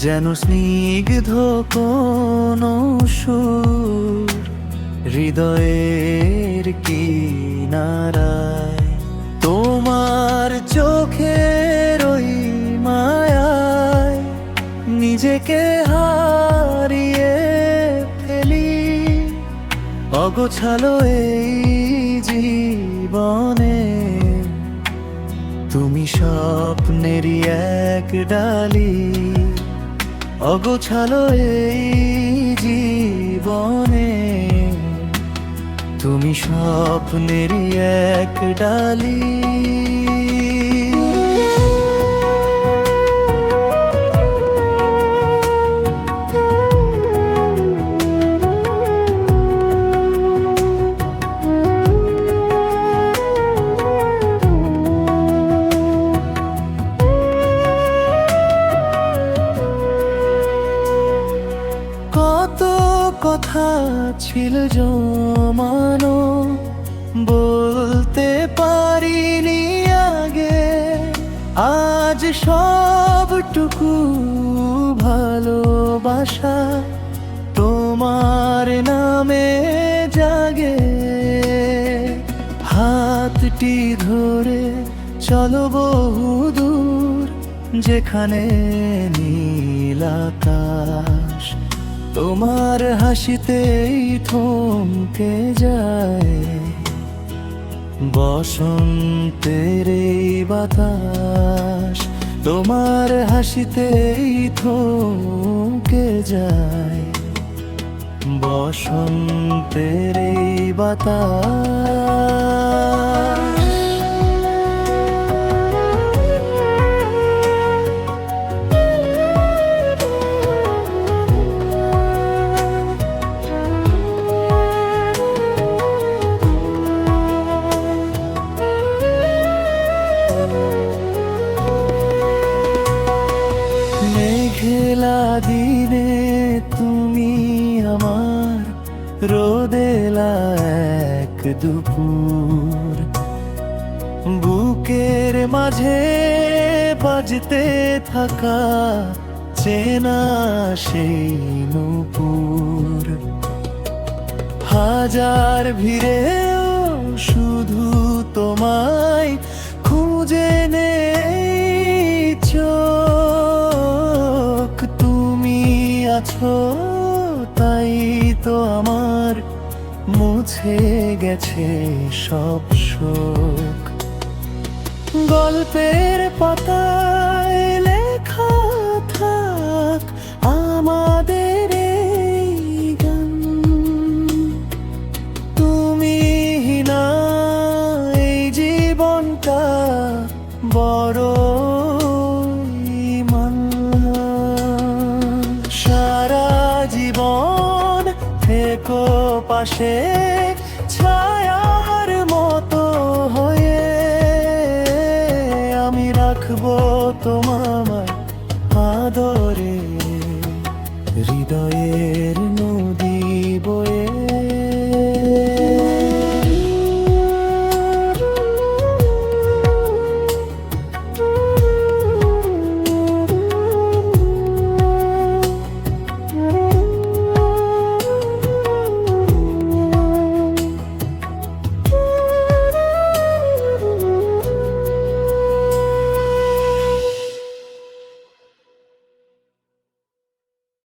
যেন স্নিগ্ধ কোনো সুর হৃদয়ের কিনারায়। তোমার চোখের ওই মায়ায় নিজেকে হারিয়ে ফেলি। অগোছালো এই জীবনে তুমি স্বপ্নেরই এক ডালি। অগোছালো এই জীবনে তুমি স্বপ্নেরই এক ডালি। কত কথা ছিল জমানো, বলতে পারিনি আগে। আজ সবটুকু ভালোবাসা তোমার নামে জাগে। হাতটি ধরে চলো বহুদূর, যেখানে নীল আকাশ তোমার হাসিতেই থমকে যায়। বসন্তের এই বাতাস তোমার হাসিতেই থমকে যায়। বসন্তের এই বাতাস। মেঘলা দিনে তুমি আমার রোদেলা এক দুপুর। বুকের মাঝে বাজতে থাকা চেনা সেই নূপুর। হাজার ভিড়েও শুধু তোমায় খুঁজে নেই চোখ। তুমি আছো তাই তো আমার মুছে গেছে সব শোক। গল্পের পাতায় লেখা থাক আমাদের এই গান। তুমি না এই জীবনটা বড় সারা জীবন থেকো পাশে ছায়ার মতো হয়ে। আমি রাখবো তোমায় আদরে হৃদয়ের